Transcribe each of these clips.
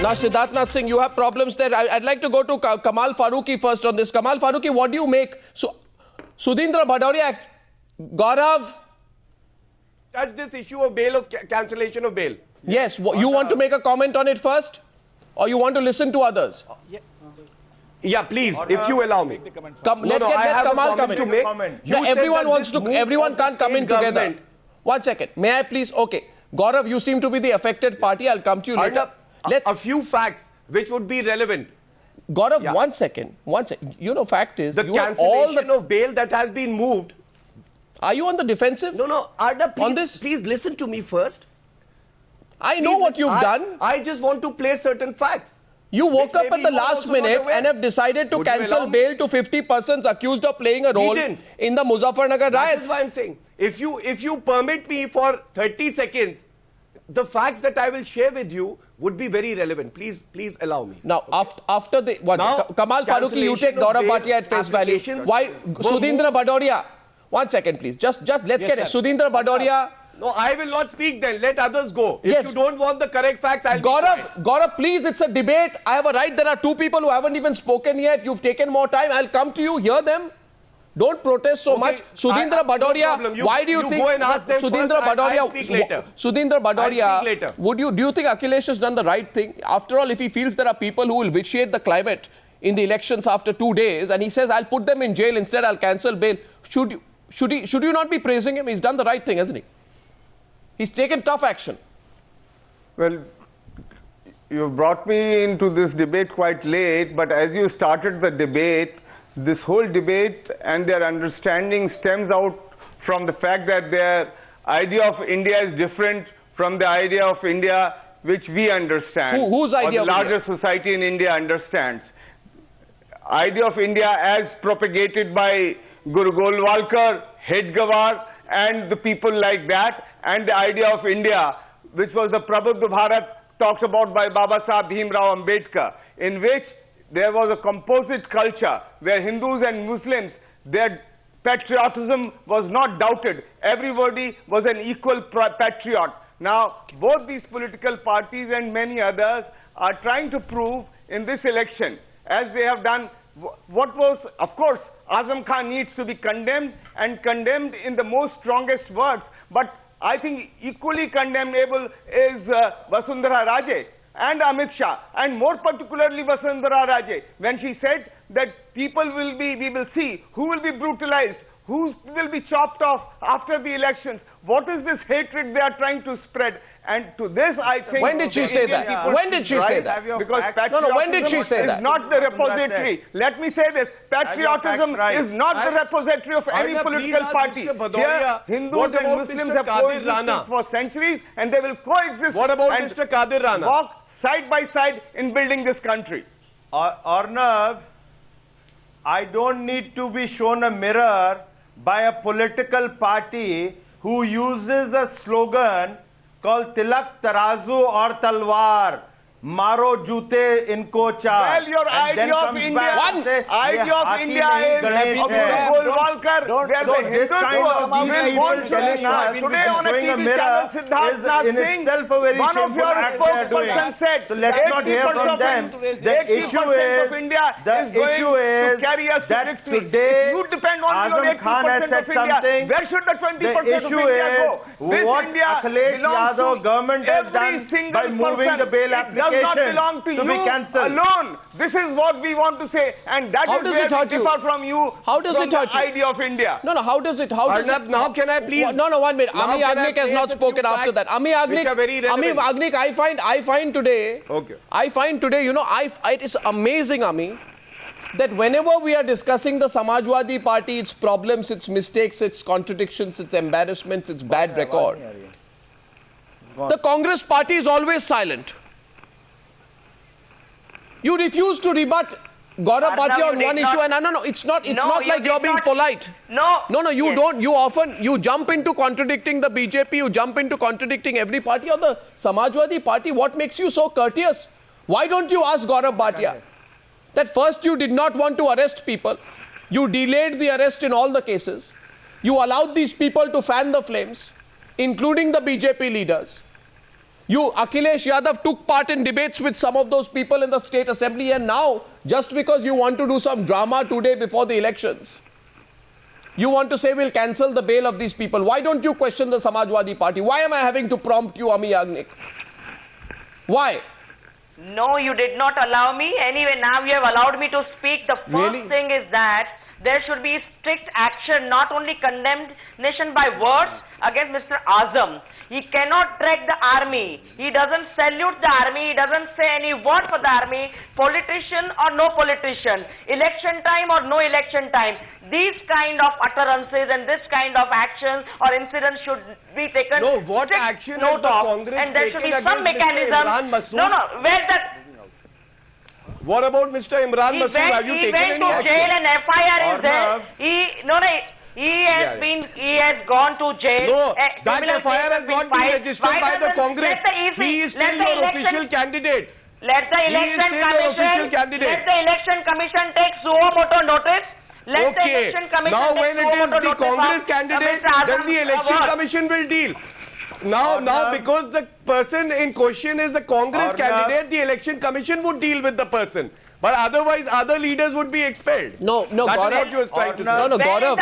Now, Siddharth Nath Singh, you have problems there. I'd like to go to Kamal Faruqui first on this. Kamal Faruqui, what do you make? So, Sudhindra Bhadoria, Gaurav. Touch this issue of bail, of cancellation of bail. Yes, you want to make a comment on it first? Or you want to listen to others? Yeah, please, if you allow me. Let's get Kamal come in. No, everyone wants to, everyone can't come in together. 1 second. May I please? Okay. Gaurav, you seem to be the affected party. I'll come to you later. A few facts which would be relevant. Gaurav, yeah. 1 second. 1 second. You know, fact is, the cancellation of bail that has been moved. Are you on the defensive? No, Arnab, please, on this? Please listen to me first. I know what you've done. I just want to play certain facts. You woke up at the last minute and have decided to cancel bail to 50 persons accused of playing a role in the Muzaffarnagar riots. That's why I'm saying, if you permit me for 30 seconds, the facts that I will share with you would be very relevant. Please allow me. Now, after the Kamal Faruqui, you take Gaurav Bhatia at face value. Why Sudhindra Bhadoria? 1 second, please. Just let's get it. Sudhindra Bhadoria. No, I will not speak then. Let others go. If you don't want the correct facts, I'll Gaurav, please, it's a debate. I have a right. There are two people who haven't even spoken yet. You've taken more time. I'll come to you, hear them. Don't protest so much. Sudhindra Bhadoria, no why do you think... Go and ask them Sudhindra Bhadoria, Sudhindra Bhadoria, do you think Akhilesh has done the right thing? After all, if he feels there are people who will vitiate the climate in the elections after 2 days, and he says, I'll put them in jail, instead I'll cancel bail, should you not be praising him? He's done the right thing, hasn't he? He's taken tough action. Well, you brought me into this debate quite late, but as you started the debate, this whole debate and their understanding stems out from the fact that their idea of India is different from the idea of India which we understand. Whose idea or the larger society in India understands. Idea of India as propagated by Guru Golwalkar, Hedgewar, and the people like that, and the idea of India, which was the Prabuddha Bharat talked about by Baba Sahib Bhimrao Ambedkar, in which there was a composite culture where Hindus and Muslims, their patriotism was not doubted. Everybody was an equal patriot. Now, both these political parties and many others are trying to prove in this election, as they have done, what was, of course, Azam Khan needs to be condemned, and condemned in the most strongest words. But I think equally condemnable is Vasundhara Raje and Amit Shah, and more particularly Vasundhara Raje, when she said that we will see who will be brutalized, who will be chopped off after the elections. What is this hatred they are trying to spread? And to this, I think... When did she say that? When did she say that? Because when did she say that? Is not the repository. Let me say this. Patriotism is not the repository of any political party. Here, Hindus and Muslims have coexisted for centuries, and they will coexist. What about Mr. Qadir Rana? Walk side by side in building this country. Arnab, I don't need to be shown a mirror by a political party who uses a slogan called Tilak Tarazu or Talwar. Maro jute inko char. Well, your idea of India, idea of India is Golwalkar. So this kind of these people telling us and showing a mirror is in itself a very shameful act they are doing. So let's not hear from them. The issue is that today Azam Khan has said something. The issue is what Akhilesh Yadav Government has done by moving the bail application does not belong to you cancelled alone. This is what we want to say, and that is where we differ from you. How does it hurt you? Idea of India. No, how does it? Now can I please? No, 1 minute. Amee Yagnik has not spoken after that. Amee Yagnik, I find today. Okay. I find today, it is amazing, Amee, that whenever we are discussing the Samajwadi Party, its problems, its mistakes, its contradictions, its embarrassments, its bad record, the Congress Party is always silent. You refuse to rebut Gaurav Bhatia on one issue, and no, it's not like you're being polite. No, you don't. You jump into contradicting the BJP, you jump into contradicting every party, or the Samajwadi Party. What makes you so courteous? Why don't you ask Gaurav Bhatia that first you did not want to arrest people, you delayed the arrest in all the cases, you allowed these people to fan the flames, including the BJP leaders. Akhilesh Yadav took part in debates with some of those people in the state assembly, and now, just because you want to do some drama today before the elections, you want to say we'll cancel the bail of these people. Why don't you question the Samajwadi Party? Why am I having to prompt you, Amee Yagnik? Why? No, you did not allow me. Anyway, now you have allowed me to speak. The first thing is that there should be strict action, not only condemnation by words against Mr. Azam. He cannot track the army. He doesn't salute the army. He doesn't say any word for the army. Politician or no politician. Election time or no election time. These kind of utterances and this kind of actions or incidents should be taken. No, what action has the Congress and there should be taken some against mechanism. Mr. Imran Masood? No, where's that? What about Mr. Imran Masood? Have you taken any action? He went to jail and FIR is there. He has gone to jail. No, that FIR has not been registered by the Congress. He is still your official candidate. Let the election commission take suo moto notice. Okay. Now when it is the Congress candidate, then the election commission will deal. Now because the person in question is a Congress candidate, the election commission would deal with the person. But otherwise, other leaders would be expelled. No, That is what you were trying to say. No, Gaurav.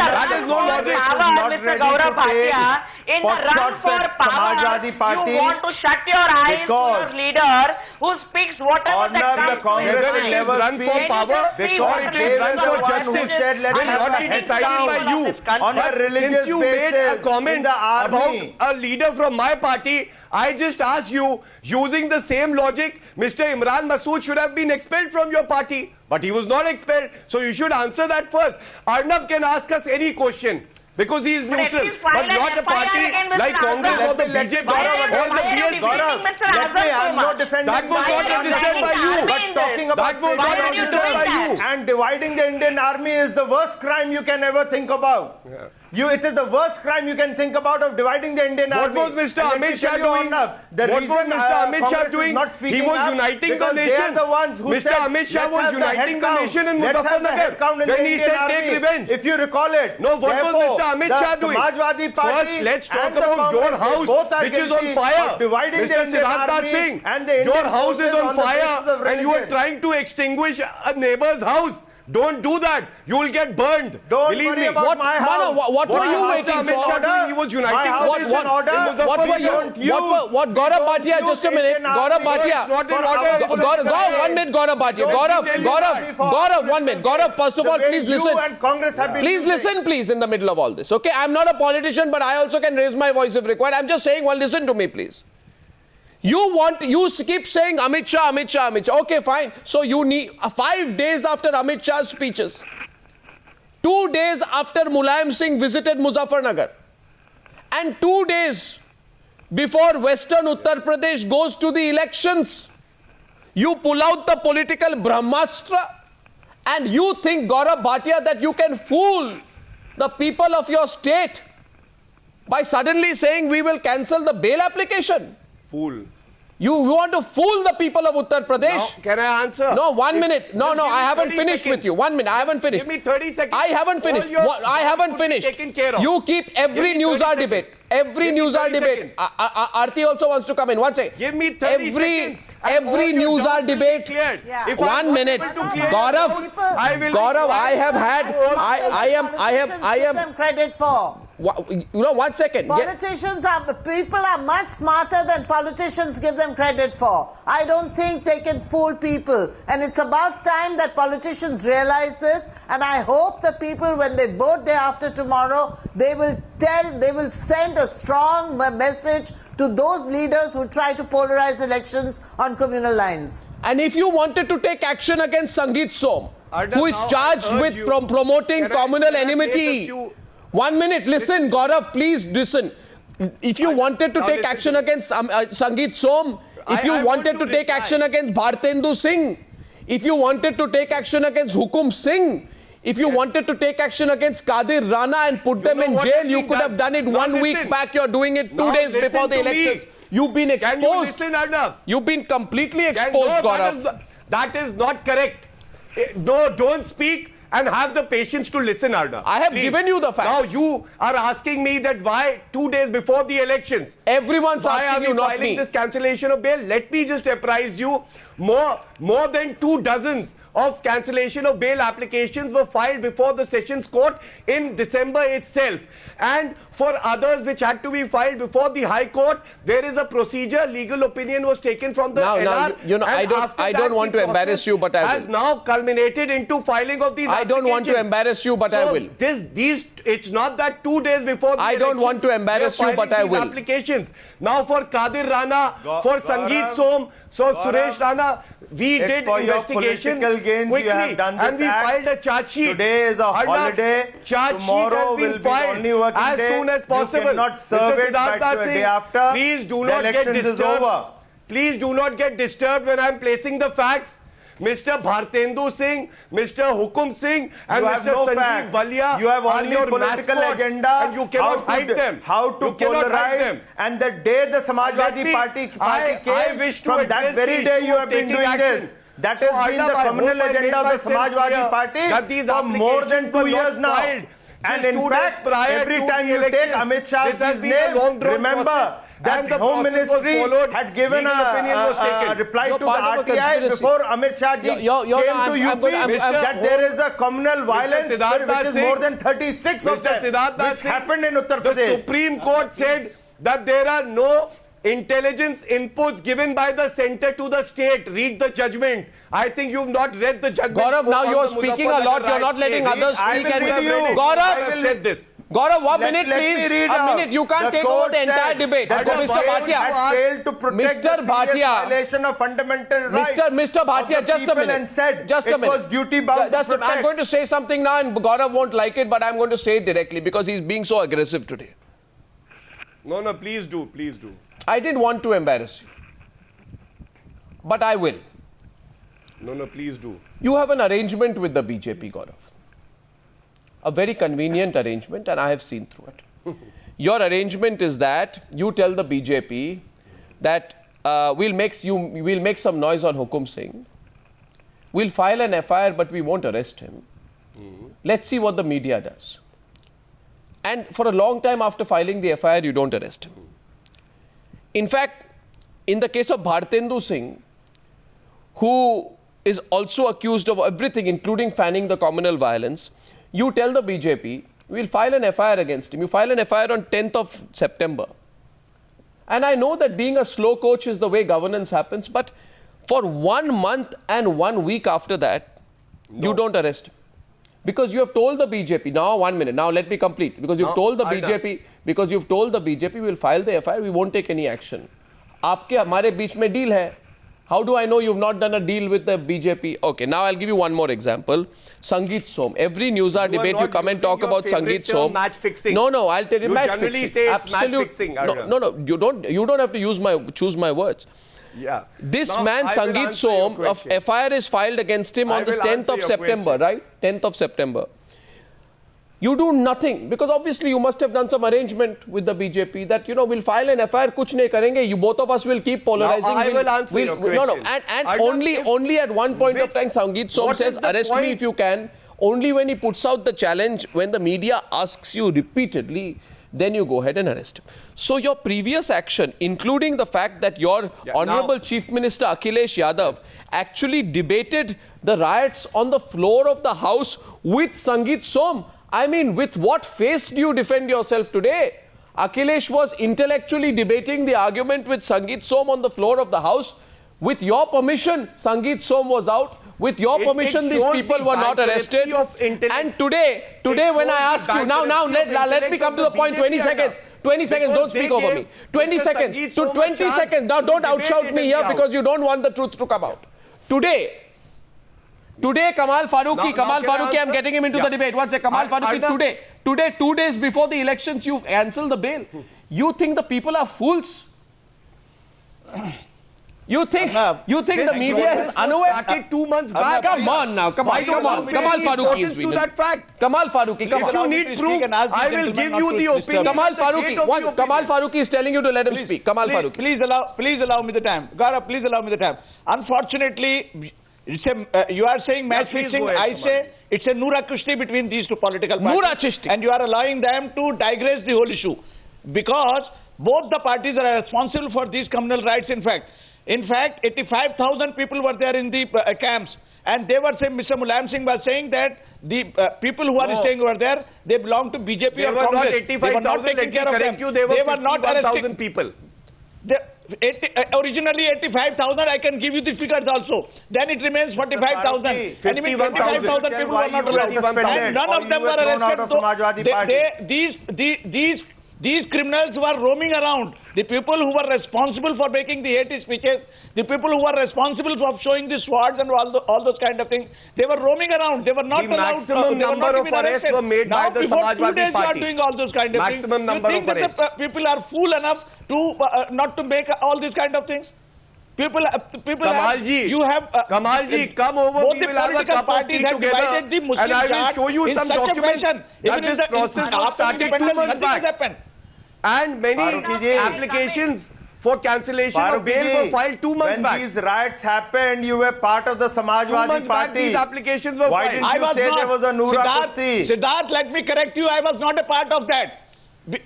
That is no logic. Mr. Gaurav Bhatia, in the run for power, you want to shut your eyes to your leader who speaks whatever that comes to his Whether it is run for power or it is run for justice will not be decided by you. But since you made a comment about a leader from my party, I just asked you, using the same logic, Mr. Imran Masood should have been expelled from your party. But he was not expelled. So you should answer that first. Arnab can ask us any question because he is neutral. But not a party like Congress or the BJP or the BSP. Let me, I'm not defending. That was not registered by you. But talking about that was not registered by you. And dividing the Indian army is the worst crime you can ever think about. It is the worst crime you can think about of dividing the Indian army. What was Mr. Amit Shah doing? What was Mr. Amit Shah doing? He was uniting the nation. Mr. Amit Shah was uniting the nation in Muzaffarnagar when he said take revenge. If you recall it. No, what was Mr. Amit Shah doing? First, let's talk about your house, which is on fire. Mr. Siddharth Nath Singh, your house is on fire and you are trying to extinguish a neighbor's house. Don't do that. You will get burned. Believe me. What were you waiting for? He was uniting the nation. What Gaurav Bhatia, just a minute. Gaurav Bhatia. Gaurav, 1 minute, Gaurav Bhatia. Gaurav, 1 minute. Gaurav, first of all, please listen. Please listen, please, in the middle of all this. Okay, I'm not a politician, but I also can raise my voice if required. I'm just saying, well, listen to me, please. You keep saying Amit Shah, Amit Shah, Amit Shah. Okay, fine. So you need 5 days after Amit Shah's speeches, 2 days after Mulayam Singh visited Muzaffarnagar, and 2 days before Western Uttar Pradesh goes to the elections, you pull out the political Brahmastra and you think, Gaurav Bhatia, that you can fool the people of your state by suddenly saying we will cancel the bail application. Fool. You want to fool the people of Uttar Pradesh? Now, can I answer? No, 1 minute. No, I haven't finished with you. 1 minute. I haven't finished. Give me 30 seconds. I haven't finished. I haven't finished. Taken care of. You keep every Newshour debate. Every Newshour debate. Arti also wants to come in. 1 second. Give me 30 seconds. Every Newshour debate. Yeah. 1 minute. Gaurav, I have had. I am. Give them credit for. 1 second. People are much smarter than politicians give them credit for. I don't think they can fool people. And it's about time that politicians realize this. And I hope the people, when they vote day after tomorrow, they will send a strong message to those leaders who try to polarize elections on communal lines. And if you wanted to take action against Sangeet Som, who is charged with promoting communal enmity. 1 minute, listen, Gaurav, please listen. If you wanted to take action against Sangeet Som, if you wanted to take action against Bhartendu Singh, if you wanted to take action against Hukum Singh, if you wanted to take action against Qadir, Rana and put them in jail, you could have done it 1 week back. You're doing it 2 days before the elections. You've been exposed. Can you listen, Arnab? You've been completely exposed, Gaurav. That is not correct. No, don't speak and have the patience to listen, Arnab. I have given you the facts. Now you are asking me that why 2 days before the elections? Everyone's asking you, not me. Why are we filing this cancellation of bail? Let me just apprise you, more than 2 dozens of cancellation of bail applications were filed before the Sessions Court in December itself. And for others which had to be filed before the High Court, there is a procedure. Legal opinion was taken from the LR. I don't want to embarrass you, but I will. Has now culminated into filing of these applications. I don't want to embarrass you, but I will. It's not that 2 days before the I don't want to embarrass you, but I will. Applications. Now for Qadir Rana, for Sangeet Som, so Suresh Rana, we did investigation quickly, and we filed a charge sheet. Today is a holiday. Charge Tomorrow sheet has been filed as soon as possible. You cannot serve it back to a day after. Please do not get disturbed. Please do not get disturbed when I am placing the facts. Mr. Bhartendu Singh, Mr. Hukum Singh, and Mr. Sanjeev Walia you have are only your political mascots, agenda, and you cannot hide them. How to polarize, and the day the Samajwadi Party came, from that very day you have been doing this. That has been the communal agenda of the Samajwadi Party for more than 2 years now. And in fact, every time you take Amit Shah's name, remember that the Home Ministry had given a reply to the RTI before Amit Shah ji came to UP that there is a communal violence which is more than 36 of them which happened in Uttar Pradesh. The Supreme Court said that there are no intelligence inputs given by the center to the state. Read the judgment. I think you've not read the judgment. Gaurav, now you are speaking a lot. You are not letting others speak. Gaurav said this. Gaurav, 1 minute, please. A minute. You can't take over the entire debate. Mr. Bhatia. Failed to protect Mr. Bhatia. Violation of fundamental rights. Mr. Bhatia, just a minute. And said just a minute. It was duty bound to protect. I'm going to say something now, and Gaurav won't like it, but I'm going to say it directly because he's being so aggressive today. No, please do. Please do. I didn't want to embarrass you, but I will. No, please do. You have an arrangement with the BJP, Gaurav. A very convenient arrangement, and I have seen through it. Your arrangement is that you tell the BJP that we'll make some noise on Hukum Singh. We'll file an FIR, but we won't arrest him. Let's see what the media does. And for a long time after filing the FIR, you don't arrest him. In fact, in the case of Bhartendu Singh, who is also accused of everything, including fanning the communal violence, you tell the BJP, we'll file an FIR against him. You file an FIR on 10th of September. And I know that being a slow coach is the way governance happens, but for 1 month and 1 week after that, you don't arrest him. Because you have told the BJP, now 1 minute, now let me complete. Because you've told the BJP, we'll file the FIR, we won't take any action. आपके हमारे बीच में deal है. How do I know you've not done a deal with the BJP? Okay, now I'll give you one more example. Sangeet Som. Every Newshour debate you come and talk about Sangeet Som. Match fixing. No, I'll tell you match fixing. You generally say it's match fixing. No, you don't have to choose my words. Yeah. This man, Sangeet Som, of FIR is filed against him on the 10th of September, right? 10th of September. You do nothing because obviously you must have done some arrangement with the BJP that, we'll file an FIR, kuch nahi karenge. You both of us will keep polarizing. Now, I will answer your question. And only at one point of time, Sangeet Som says, arrest me if you can. Only when he puts out the challenge, when the media asks you repeatedly, then you go ahead and arrest him. So your previous action, including the fact that your Honorable Chief Minister Akhilesh Yadav actually debated the riots on the floor of the House with Sangeet Som. I mean, with what face do you defend yourself today? Akhilesh was intellectually debating the argument with Sangeet Som on the floor of the House. With your permission, Sangeet Som was out. With your permission, these people were not arrested. And today when I ask you, now let me come to the point, 20 seconds. 20 seconds, don't speak over me. 20 seconds, to 20 seconds. Now don't outshout me here because you don't want the truth to come out. Today, Kamal Faruqui, I'm getting him into the debate. One second, Kamal Faruqui, today, 2 days before the elections, you've cancelled the bail. You think the people are fools? You think the media is unaware? Started 2 months back. Come on now, come on. Kamal Faruqui is winning. Kamal Faruqui, come on. If you need proof, I will give you the opinion. Kamal Faruqui is telling you to let him speak. Kamal Faruqui. Please allow me the time. Gaurav, please allow me the time. Unfortunately, You are saying match please fixing. go ahead, I Kamal. say it's a Noora Kushti between these two political parties. Noora Kushti. And you are allowing them to digress the whole issue. Because both the parties are responsible for these communal rights, in fact. In fact, 85,000 people were there in the camps. And they were saying, Mr. Mulayam Singh was saying that the people who are staying over there, they belong to BJP They or were not Congress. 85,000, let me correct you, they were 51,000 people. Originally 85,000, I can give you the figures also. Then it remains 45,000. 51,000 people were not arrested. And none of them were arrested. These criminals who are roaming around, the people who were responsible for making the hate speeches, the people who were responsible for showing the swords and all those kind of things, they were roaming around. They were not The allowed. maximum number of arrests were made by the Samajwadi Party. You are doing all those kind of Maximum things. number You think of that arrests. the people are fool enough to not to make all these kind of things? Kamalji, you have Kamalji, come over, both we the will have a political cup of parties tea have together divided the Muslim and I will chart show you in some such a documents fashion. that Even this process was after started 2 independence, months nothing has back. happened. And many Faruqui applications for cancellation of bail were filed 2 months back. When these riots happened, you were part of the 2 Samajwadi months back, Party. these applications were Why filed. didn't you say there was a Noora Kushti? Siddharth, let me correct you. I was not a part of that.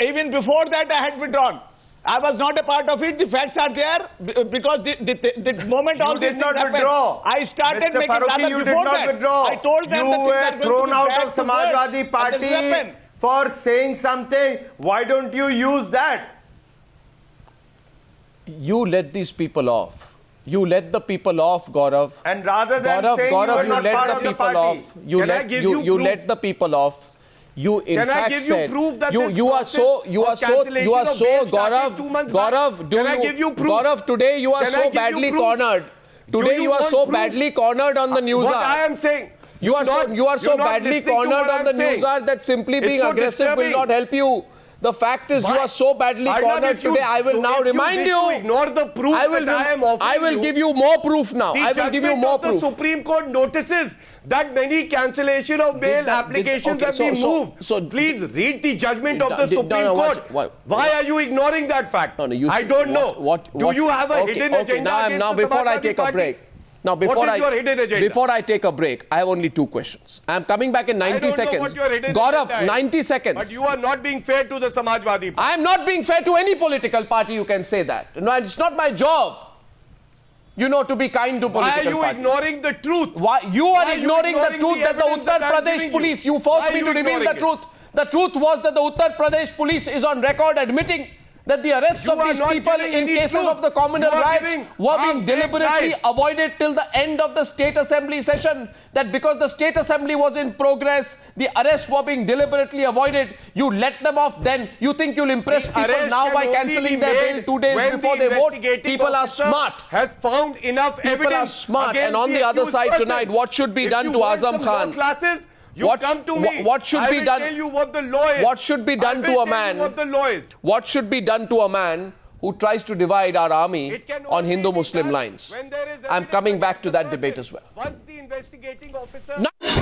Even before that, I had withdrawn. I was not a part of it. The facts are there because the moment all You these did not things happened, withdraw. I started Mr. making Faruqui, rather you did before not that. withdraw. I told them You that were thrown out of Samajwadi That Party doesn't happen. for saying something. Why don't you use that? You let these people off. You let the people off, Gaurav. And rather than Gaurav, saying Gaurav, you you were not part let of the the people party. off. You Can I let give you proof? let the people off. You in Can I fact give you said proof that you this you are so process you are of so cancellation you are of so bail started Gaurav 2 months back? Gaurav do Can I you give you proof? Gaurav today you are Can I so give you badly proof? cornered. Today you you are want so proof? badly cornered on the Newshour. What I am saying. You are so you're not badly listening to cornered what on the I'm saying. Newshour that simply It's being so aggressive will disturbing. not help you. The fact is, you are so badly Arnab, cornered if you- today. I will now if you remind wish you. to ignore the proof I will. that I am offering I will you, give you more proof now. The I will give you judgment more of the proof. Supreme Court notices that many cancellation of bail applications have been moved. So please read the judgment of the Supreme Court. Why are you ignoring that fact? No, you I don't know. Do you have a hidden agenda? Now, before I take a break. Now, before What is your hidden agenda? Before I take a break, I have only 2 questions. I am coming back in 90 I don't seconds. know what your hidden Gaurav, agenda is. 90 seconds. But you are not being fair to the Samajwadi Party. I am not being fair to any political party, you can say that. No, it's not my job, to be kind to political Why are you parties. ignoring the truth? Why you are Why are you ignoring the ignoring truth the that the evidence Uttar that I'm Pradesh giving police, you? you forced Why me are to you reveal the ignoring truth. The truth was that the Uttar Pradesh police is on record admitting that the arrests You of are these not people giving in any cases truth. of the communal You are riots giving were being half-baked deliberately lies. avoided till the end of the state assembly session. That because the state assembly was in progress, the arrests were being deliberately avoided. You let them off then. You think you'll impress people Arrest now can by only cancelling be their made bail 2 days when before the they vote. investigating People are officer smart. Has found enough People evidence are smart. against And on the other accused side person. tonight, what should be If done you to want Azam some Khan? law classes, you What come to me. what should be done? I will tell you what the law is. What should be done I will to a tell man? you what the law is. What should be done to a man who tries to divide our army It can on only be Hindu-Muslim done lines? when there is I'm evidence coming back against to the that person. debate as well. Once the investigating officer... No.